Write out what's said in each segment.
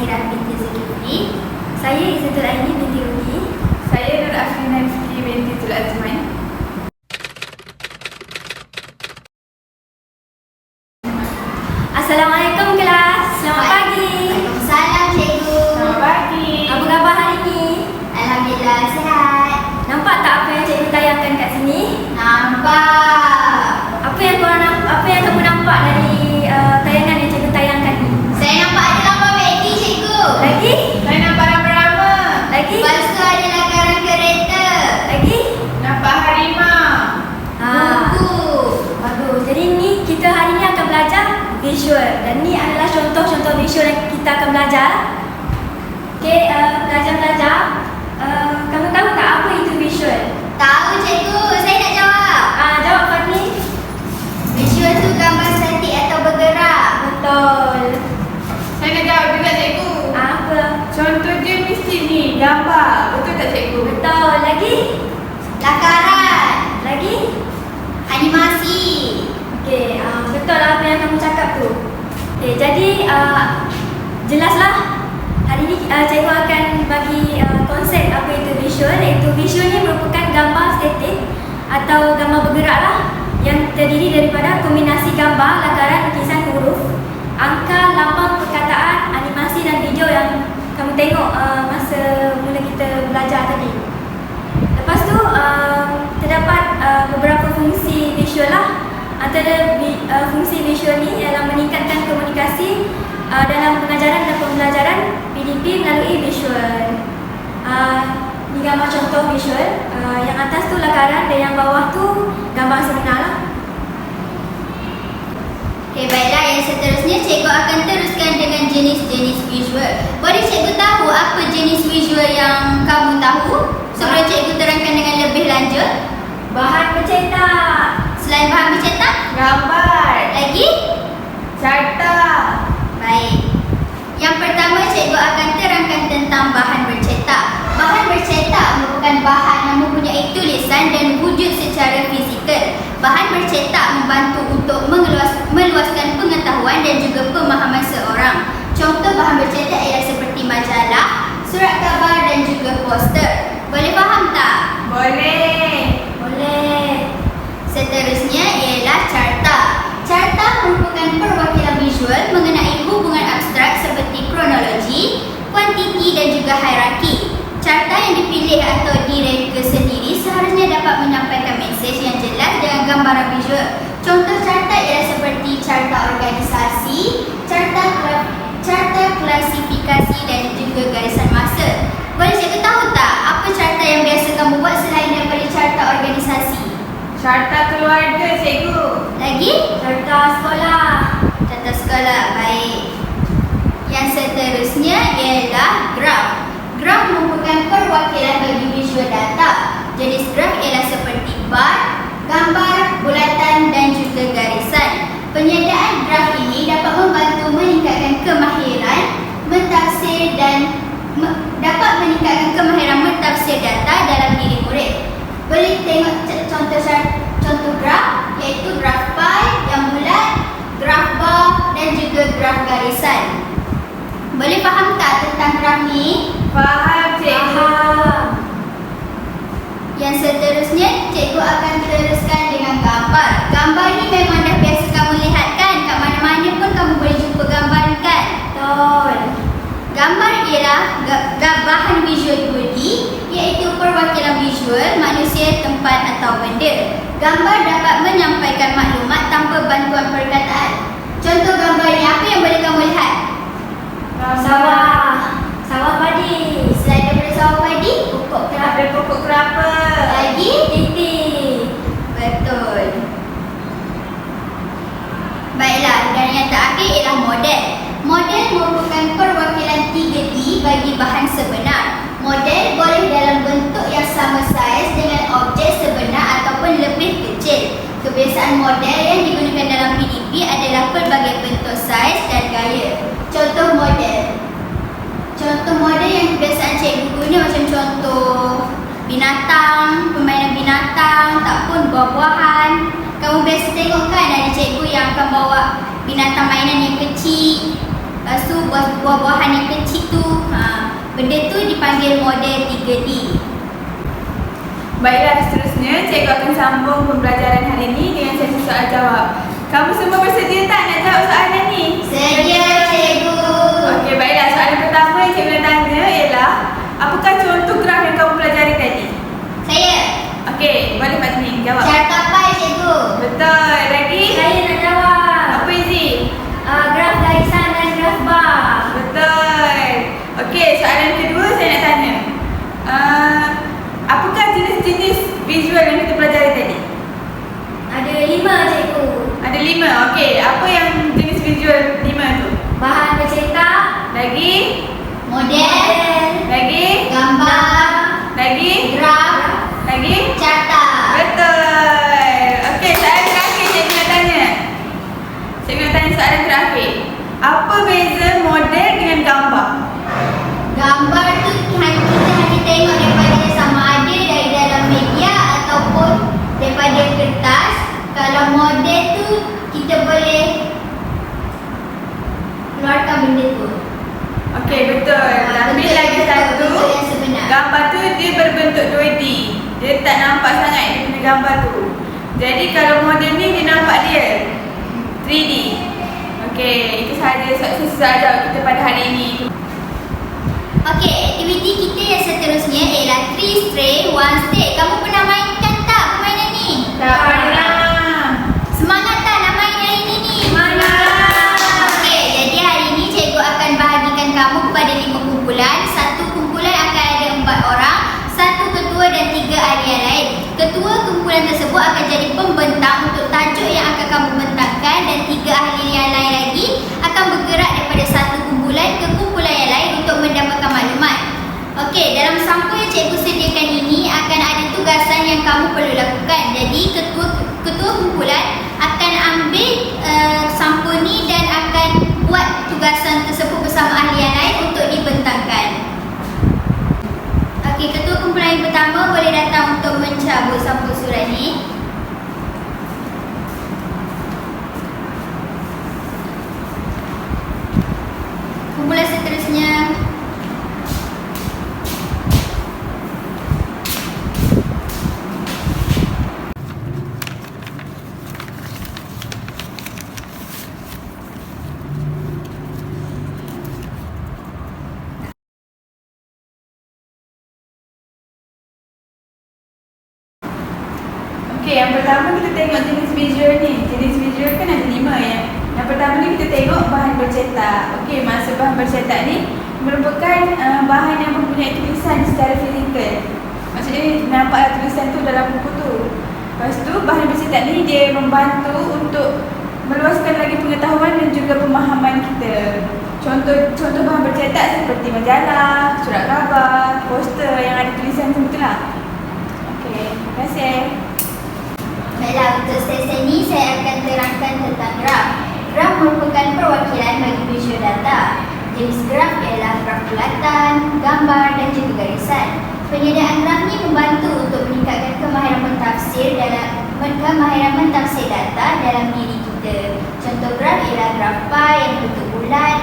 Nazirah binti Zulkifli. Saya Izzatul Aini binti Rudi. Saya Nur Afrina Fikri binti Zul Azman. Assalamualaikum kelas. Selamat pagi. Waalaikumsalam cikgu. Selamat pagi. Apa khabar hari ni? Alhamdulillah sihat. Nampak tak apa yang cikgu tayangkan kat sini? Nampak. Apa yang kamu nampak dari tayangan yang cikgu tayangkan ni? Saya nampak ada gambar Maggie cikgu. Lagi? Saya nampak rama-rama. Lagi? Lepas tu ada lakaran kereta. Lagi? Nampak harimau. Buku. Bagus. Jadi ni kita hari ni akan belajar visual dan ni adalah contoh-contoh visual yang kita akan belajar. Okey, belajar-belajar. Kamu tahu tak apa itu visual? Tahu cikgu, saya nak jawab. Jawab Fadli. Visual tu gambar statik atau bergerak. Betul. Saya nak jawab juga cikgu. Apa? Contoh dia mesti ni, gambar. Betul tak cikgu? Betul. Lagi? Lakaran. Lagi? Animasi. Okey, betul lah apa yang kamu cakap tu. Okey, jadi jelaslah. Hari ni cikgu akan bagi konsep apa itu visual, iaitu visual ni merupakan gambar statik atau gambar bergerak lah yang terdiri daripada kombinasi gambar, lakaran, lukisan, huruf, angka, lambang, perkataan, animasi dan video yang kamu tengok masa mula kita belajar tadi. Lepas tu terdapat beberapa fungsi visual lah. Antara fungsi visual ni ialah meningkatkan komunikasi dalam pengajaran dan pembelajaran PDP melalui visual. Ni gambar contoh visual. Yang atas tu lakaran dan yang bawah tu gambar sebenar lah. Okey, baiklah, yang seterusnya cikgu akan teruskan dengan jenis-jenis visual. Boleh cikgu tahu apa jenis visual yang kamu tahu? Sebelum cikgu terangkan dengan lebih lanjut. Bahan bercetak. Selain bahan bercetak, Gambar. lagi? Carta. Baik. Yang pertama cikgu akan terangkan tentang bahan bercetak. Bahan bercetak merupakan bahan yang mempunyai tulisan dan wujud secara fizikal. Bahan bercetak membantu untuk meluaskan pengetahuan dan juga pemahaman seorang. Contoh bahan bercetak ialah seperti majalah, surat khabar dan juga poster. Boleh faham tak? Boleh. Boleh. Seterusnya ialah carta. Carta merupakan perwakilan visual mengenai hubungan abstrak seperti kronologi, kuantiti dan juga hierarki. Carta yang dipilih atau direka sendiri seharusnya dapat menyampaikan mesej yang jelas dengan gambaran visual. Contoh carta ialah seperti carta organisasi, carta klasifikasi dan juga garisan masa. Boleh cikgu tahu tak apa carta yang biasa kamu buat selain daripada carta organisasi? Carta keluarga cikgu. Lagi? Carta sekolah. Carta sekolah, baik. Yang seterusnya ialah graf. Graf merupakan perwakilan bagi visual data. Jenis graf ialah seperti bar, gambar, bulatan dan juga garisan. Penyediaan graf ini dapat membantu meningkatkan kemahiran mentafsir mentafsir data dalam diri murid. Boleh tengok contoh graf, iaitu graf pie yang bulat, graf bar dan juga graf garisan. Boleh faham tak tentang graf ni? Faham cikgu. Yang seterusnya, cikgu akan teruskan dengan gambar. Gambar ni memang dah biasa kamu lihat kan? Kat mana-mana pun kamu boleh jumpa gambar ni kan? Betul. Gambar ialah bahan visual 2D, iaitu perwakilan visual manusia, tempat atau benda. Gambar dapat menyampaikan maklumat tanpa bantuan perkataan. Contoh gambar ni apa yang boleh kamu lihat? Sawah. Sawah padi. Selain daripada sawah padi, Pokok kelapa. Ada pokok kelapa. lagi Titik. betul. Baiklah, dan yang terakhir ialah model. Model merupakan perwakilan 3D bagi bahan sebenar. Model boleh dalam bentuk yang sama saiz dengan objek sebenar ataupun lebih kecil. Kebiasaan model yang digunakan dalam PDP adalah pelbagai bentuk saiz dan gaya. Contoh model. Contoh model yang kebiasaan cikgu guna macam contoh binatang, permainan binatang, tak pun buah-buahan. Kamu biasa tengok kan ada cikgu yang akan bawa binatang mainan yang kecil, lepas tu buah-buahan yang kecil Benda tu dipanggil model 3D. Baiklah, seterusnya cikgu akan sambung pembelajaran hari ini dengan sesi soal jawab. Kamu semua bersedia tak nak jawab soalan ni? Sedia, cikgu. Okey, baiklah. Soalan pertama yang cikgu nak tanya ialah, apakah contoh graf yang kamu pelajari tadi? Saya. Okey, boleh Pak Tining jawab. Carta pai, cikgu. Betul. Lagi? Saya nak jawab. Apa Izzy? Graf garisan dan graf bar. Betul. Okey, soalan kedua saya nak tanya. Apakah jenis-jenis visual yang kita pelajari tadi? Ada 5, cikgu. Ada 5. Okey, apa yang jenis visual 5 tu? Bahan bercetak, Lagi? Model, Lagi? gambar, Lagi? graf, Lagi? carta. Betul. Okey, soalan terakhir cikgu nak tanya. Cikgu nak tanya soalan terakhir. Apa beza model dengan gambar? Gambar tu kita hanya tengok daripada sama ada dari dalam media ataupun daripada kertas. Kalau model tu kita boleh keluarkan benda tu. Okey, betul. Tapi Bentuk lagi yang satu, betul, bentuk yang sebenar. gambar tu dia berbentuk 2D. Dia tak nampak sangat dia punya gambar tu. Jadi kalau model ni dia nampak dia 3D. Okey, itu sahaja sesi soal jawab kita pada hari ini. Okey, aktiviti kita yang seterusnya ialah 3 stray 1 state. Kamu pernah mainkan tak permainan ni? Tak pernah. Semangat tak nak main hari ni ni? Semangat. Okey, jadi hari ini cikgu akan bahagikan kamu kepada 5 kumpulan. Satu kumpulan akan ada 4 orang, satu ketua dan 3 ahli yang lain. Ketua kumpulan tersebut akan jadi pembentang untuk tajuk yang akan kamu bentangkan, dan 3 ahli yang lain lagi akan bergerak daripada satu kumpulan ke kumpulan yang lain untuk mendapatkan maklumat. Okey, dalam sampul yang cikgu sediakan ini akan ada tugasan yang kamu perlu lakukan. Jadi ketua kumpulan akan ambil sampul ni dan akan buat tugasan tersebut bersama ahli yang lain untuk dibentangkan. Okey, ketua kumpulan yang pertama boleh datang untuk mencabut sampul surat ni. Kumpulan seterusnya. Okey, yang pertama kita tengok jenis visual ni. Jenis visual kan ada 5 ya. Yang pertama ni kita tengok bahan bercetak. Okey, maksud bahan bercetak ni merupakan bahan yang mempunyai tulisan secara fizikal. Maksudnya nampaklah tulisan tu dalam buku tu. Lepas tu bahan bercetak ni dia membantu untuk meluaskan lagi pengetahuan dan juga pemahaman kita. Contoh bahan bercetak seperti majalah, surat khabar, poster yang ada tulisan macam itulah. Okey, terima kasih. Baiklah, untuk sesi ini saya akan terangkan tentang graf. Graf merupakan perwakilan bagi visual data. Jenis graf ialah graf bulatan, gambar dan juga garisan. Penyediaan graf ni membantu untuk meningkatkan kemahiran mentafsir data dalam diri kita. Contoh graf ialah graf pai yang berbentuk bulat,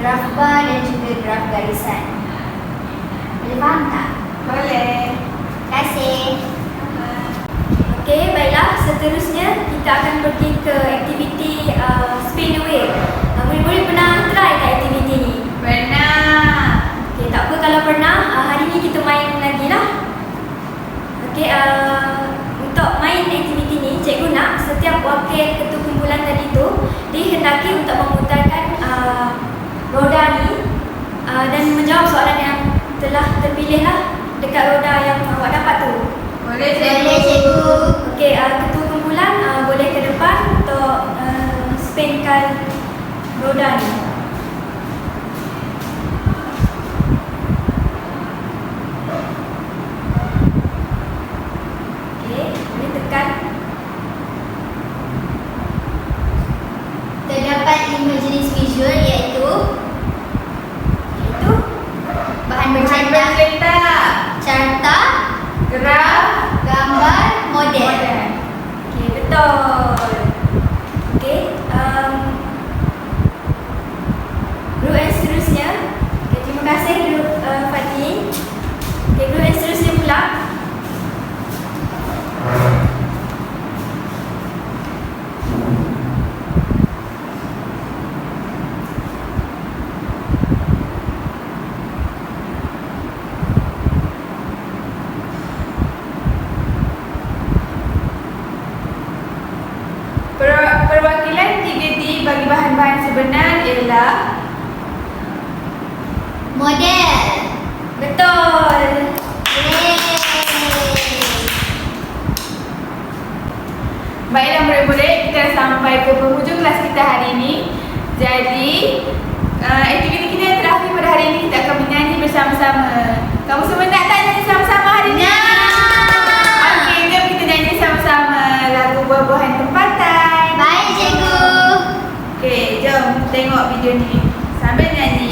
graf bar dan juga graf garisan. Boleh faham tak? Boleh. Terima kasih. Okey, baiklah. Seterusnya kita akan pergi ke aktiviti spin the wheel. Murid-murid pernah try tak aktiviti ni? Pernah. Okey, tak apa kalau pernah, hari ni kita main lagi lah. Okey, untuk main aktiviti ni, cikgu nak setiap wakil ketua kumpulan tadi tu dihendaki untuk memutarkan roda ni dan menjawab soalan yang telah terpilih lah dekat roda yang awak dapat tu. Boleh Boleh, cikgu. Okey, ketua kumpulan boleh ke depan untuk spinkan roda ni. Okey, boleh tekan. Terdapat 5 jenis visual iaitu bahan bercetak, carta, graf, gambar, model. Okey, betul. Okey, Model. Betul. Yeay. Baiklah murid-murid, kita dah sampai ke penghujung kelas kita hari ini. Jadi, aktiviti kita yang terakhir pada hari ini, kita akan menyanyi bersama-sama. Kamu semua nak tak nyanyi sama-sama hari ini? Okey, jom kita nyanyi sama-sama lagu Buah-buahan Tempatan. Baik, cikgu. Okey, jom tengok video ni sambil nyanyi.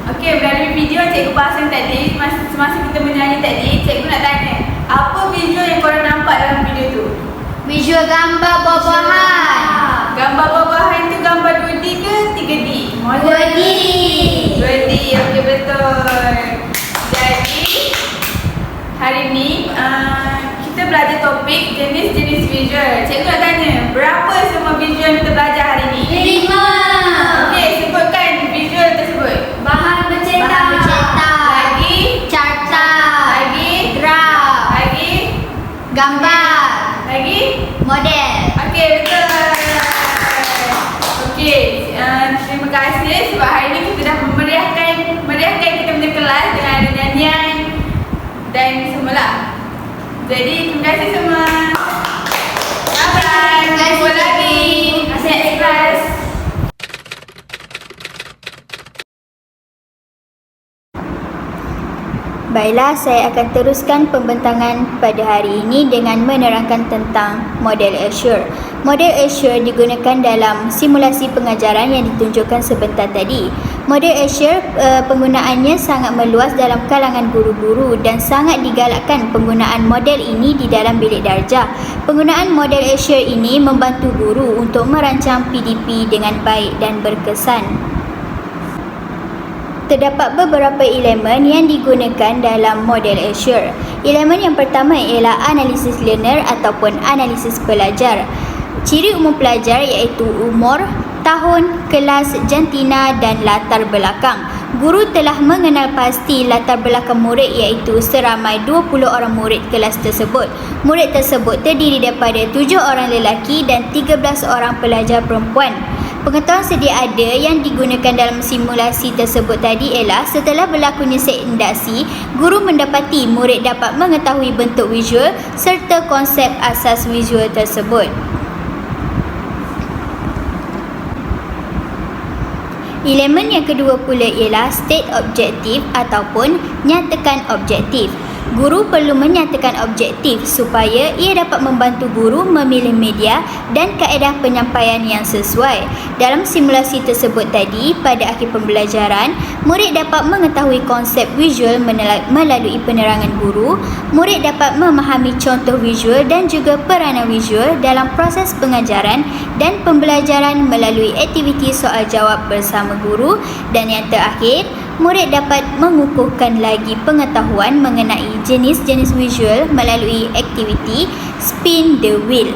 Okey, melalui video yang cikgu pasang tadi, semasa kita menyanyi tadi, cikgu nak tanya, apa visual yang korang nampak dalam video tu? Visual gambar buah-buahan. Gambar buah-buahan tu gambar 2D ke 3D? 2D. 2D, okey betul. Jadi, hari ni kita belajar topik jenis-jenis visual. Cikgu nak tanya, berapa semua visual yang kita belajar hari ni? 5. Okey, sebutkan visual tersebut. Bahan bercetak. Bahan bercetak. Lagi? Carta. Lagi? Graf. Lagi? Gambar. Lagi? Model. Okey, betul. Okey, terima kasih sebab hari ni kita dah memeriahkan kita punya kelas dengan ada nyanyian dan semualah. Jadi, terima kasih semua. Bye-bye. Terima kasih. Jumpa lagi. Next class. Baiklah, saya akan teruskan pembentangan pada hari ini dengan menerangkan tentang model Azure. Model Azure digunakan dalam simulasi pengajaran yang ditunjukkan sebentar tadi. Model Azure penggunaannya sangat meluas dalam kalangan guru-guru dan sangat digalakkan penggunaan model ini di dalam bilik darjah. Penggunaan model Azure ini membantu guru untuk merancang PDP dengan baik dan berkesan. Terdapat beberapa elemen yang digunakan dalam model Azure. Elemen yang pertama ialah analisis learner ataupun analisis pelajar. Ciri umum pelajar iaitu umur, tahun, kelas, jantina dan latar belakang. Guru telah mengenal pasti latar belakang murid iaitu seramai 20 orang murid kelas tersebut. Murid tersebut terdiri daripada 7 orang lelaki dan 13 orang pelajar perempuan. Pengetahuan sedia ada yang digunakan dalam simulasi tersebut tadi ialah setelah berlakunya set induksi, guru mendapati murid dapat mengetahui bentuk visual serta konsep asas visual tersebut. Elemen yang kedua pula ialah state objektif ataupun nyatakan objektif. Guru perlu menyatakan objektif supaya ia dapat membantu guru memilih media dan kaedah penyampaian yang sesuai. Dalam simulasi tersebut tadi, pada akhir pembelajaran, murid dapat mengetahui konsep visual melalui penerangan guru, murid dapat memahami contoh visual dan juga peranan visual dalam proses pengajaran dan pembelajaran melalui aktiviti soal jawab bersama guru, dan yang terakhir, murid dapat mengukuhkan lagi pengetahuan mengenai jenis-jenis visual melalui aktiviti spin the wheel.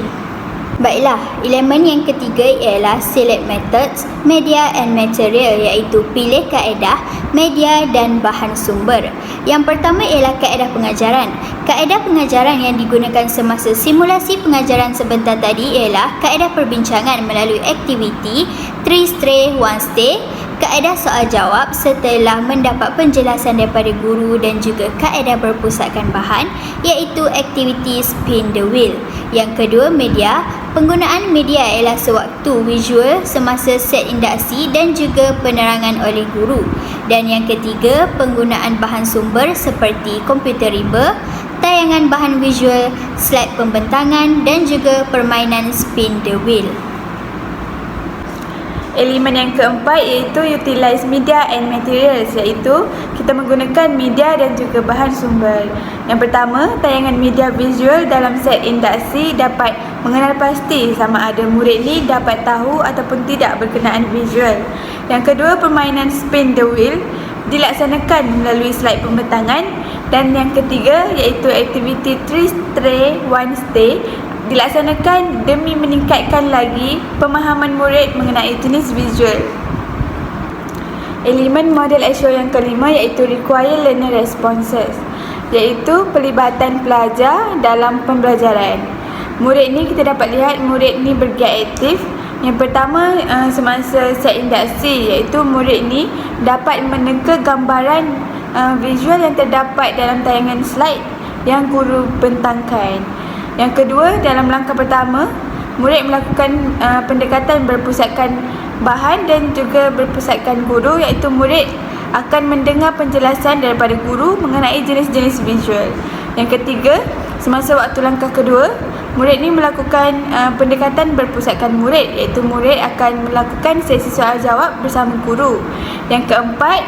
Baiklah, elemen yang ketiga ialah select methods, media and material iaitu pilih kaedah, media dan bahan sumber. Yang pertama ialah kaedah pengajaran. Kaedah pengajaran yang digunakan semasa simulasi pengajaran sebentar tadi ialah kaedah perbincangan melalui aktiviti 3 stay 1 stay, kaedah soal jawab setelah mendapat penjelasan daripada guru dan juga kaedah berpusatkan bahan iaitu aktiviti spin the wheel. Yang kedua, media. Penggunaan media ialah sewaktu visual semasa set induksi dan juga penerangan oleh guru. Dan yang ketiga, penggunaan bahan sumber seperti komputer riba, tayangan bahan visual, slide pembentangan dan juga permainan spin the wheel. Elemen yang keempat iaitu utilize media and materials, iaitu kita menggunakan media dan juga bahan sumber. Yang pertama, tayangan media visual dalam set induksi dapat mengenal pasti sama ada murid ni dapat tahu ataupun tidak berkenaan visual. Yang kedua, permainan spin the wheel dilaksanakan melalui slide pembentangan. Dan yang ketiga iaitu aktiviti 3 stay 1 stay dilaksanakan demi meningkatkan lagi pemahaman murid mengenai jenis visual. Elemen model Escher yang kelima iaitu require learner responses, iaitu pelibatan pelajar dalam pembelajaran. Murid ni kita dapat lihat murid ni bergiat aktif. Yang pertama, semasa set induksi, iaitu murid ni dapat meneka gambaran visual yang terdapat dalam tayangan slide yang guru bentangkan. Yang kedua, dalam langkah pertama, murid melakukan pendekatan berpusatkan bahan dan juga berpusatkan guru, iaitu murid akan mendengar penjelasan daripada guru mengenai jenis-jenis visual. Yang ketiga, semasa waktu langkah kedua, murid ni melakukan pendekatan berpusatkan murid, iaitu murid akan melakukan sesi soal jawab bersama guru. Yang keempat,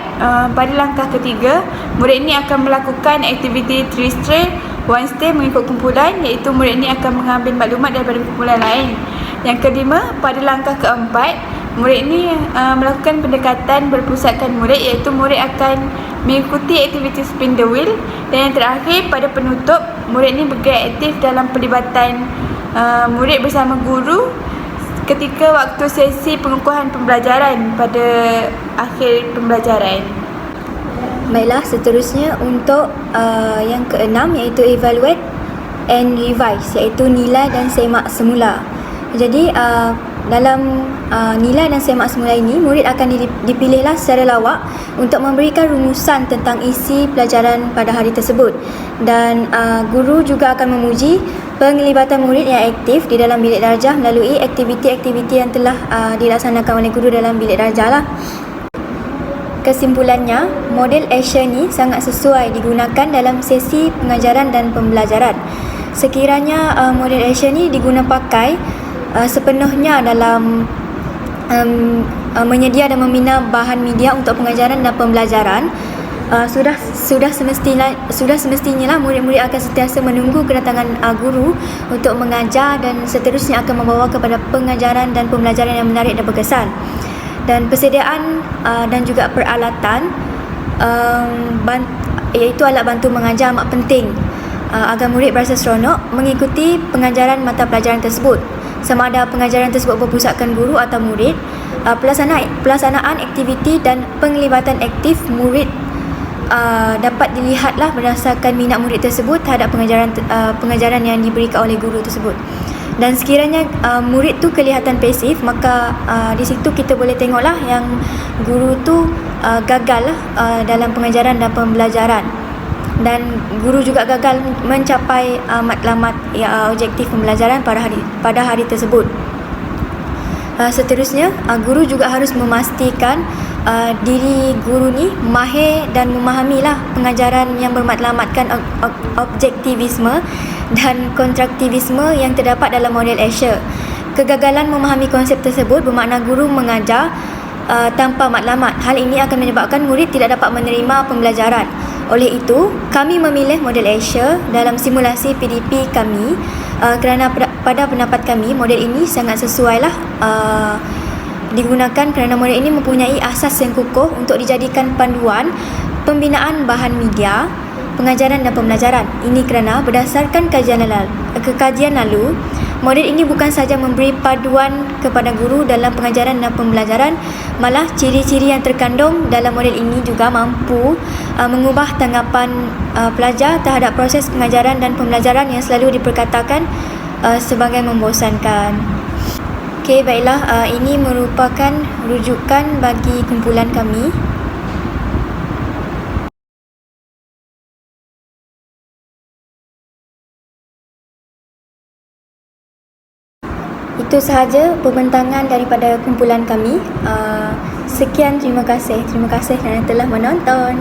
pada langkah ketiga, murid ni akan melakukan aktiviti 3 stay 1 stay mengikut kumpulan, iaitu murid ni akan mengambil maklumat daripada kumpulan lain. Yang kelima, pada langkah keempat, murid ni melakukan pendekatan berpusatkan murid, iaitu murid akan mengikuti aktiviti spin the wheel. Dan yang terakhir, pada penutup, murid ni bergerak aktif dalam pelibatan murid bersama guru ketika waktu sesi pengukuhan pembelajaran pada akhir pembelajaran. Baiklah, seterusnya untuk yang keenam iaitu evaluate and revise, iaitu nilai dan semak semula. Jadi dalam nilai dan semak semula ini, murid akan dipilihlah secara lawak untuk memberikan rumusan tentang isi pelajaran pada hari tersebut. Dan guru juga akan memuji penglibatan murid yang aktif di dalam bilik darjah melalui aktiviti-aktiviti yang telah dilaksanakan oleh guru dalam bilik darjah lah. Kesimpulannya, model Escher ni sangat sesuai digunakan dalam sesi pengajaran dan pembelajaran. Sekiranya model Escher ni diguna pakai sepenuhnya dalam menyedia dan membina bahan media untuk pengajaran dan pembelajaran, sudah semestinya lah murid-murid akan sentiasa menunggu kedatangan guru untuk mengajar dan seterusnya akan membawa kepada pengajaran dan pembelajaran yang menarik dan berkesan. Dan persediaan dan juga peralatan iaitu alat bantu mengajar amat penting agar murid berasa seronok mengikuti pengajaran mata pelajaran tersebut. Sama ada pengajaran tersebut berpusatkan guru atau murid, pelaksanaan aktiviti dan penglibatan aktif murid dapat dilihatlah berdasarkan minat murid tersebut terhadap pengajaran yang diberikan oleh guru tersebut. Dan sekiranya murid tu kelihatan pasif, maka di situ kita boleh tengoklah yang guru tu gagal dalam pengajaran dan pembelajaran. Dan guru juga gagal mencapai matlamat objektif pembelajaran pada hari tersebut. Seterusnya, guru juga harus memastikan diri guru ni mahir dan memahamilah pengajaran yang bermatlamatkan objektivisme dan kontraktivisme yang terdapat dalam model Escher. Kegagalan memahami konsep tersebut bermakna guru mengajar tanpa matlamat. Hal ini akan menyebabkan murid tidak dapat menerima pembelajaran. Oleh itu, kami memilih model Escher dalam simulasi PDP kami kerana pada pendapat kami model ini sangat sesuailah digunakan kerana model ini mempunyai asas yang kukuh untuk dijadikan panduan pembinaan bahan media, pengajaran dan pembelajaran. Ini kerana berdasarkan kajian lalu, model ini bukan sahaja memberi paduan kepada guru dalam pengajaran dan pembelajaran, malah ciri-ciri yang terkandung dalam model ini juga mampu mengubah tanggapan pelajar terhadap proses pengajaran dan pembelajaran yang selalu diperkatakan sebagai membosankan. Okey, baiklah, ini merupakan rujukan bagi kumpulan kami. Itu sahaja pembentangan daripada kumpulan kami. Sekian, terima kasih. Terima kasih kerana telah menonton.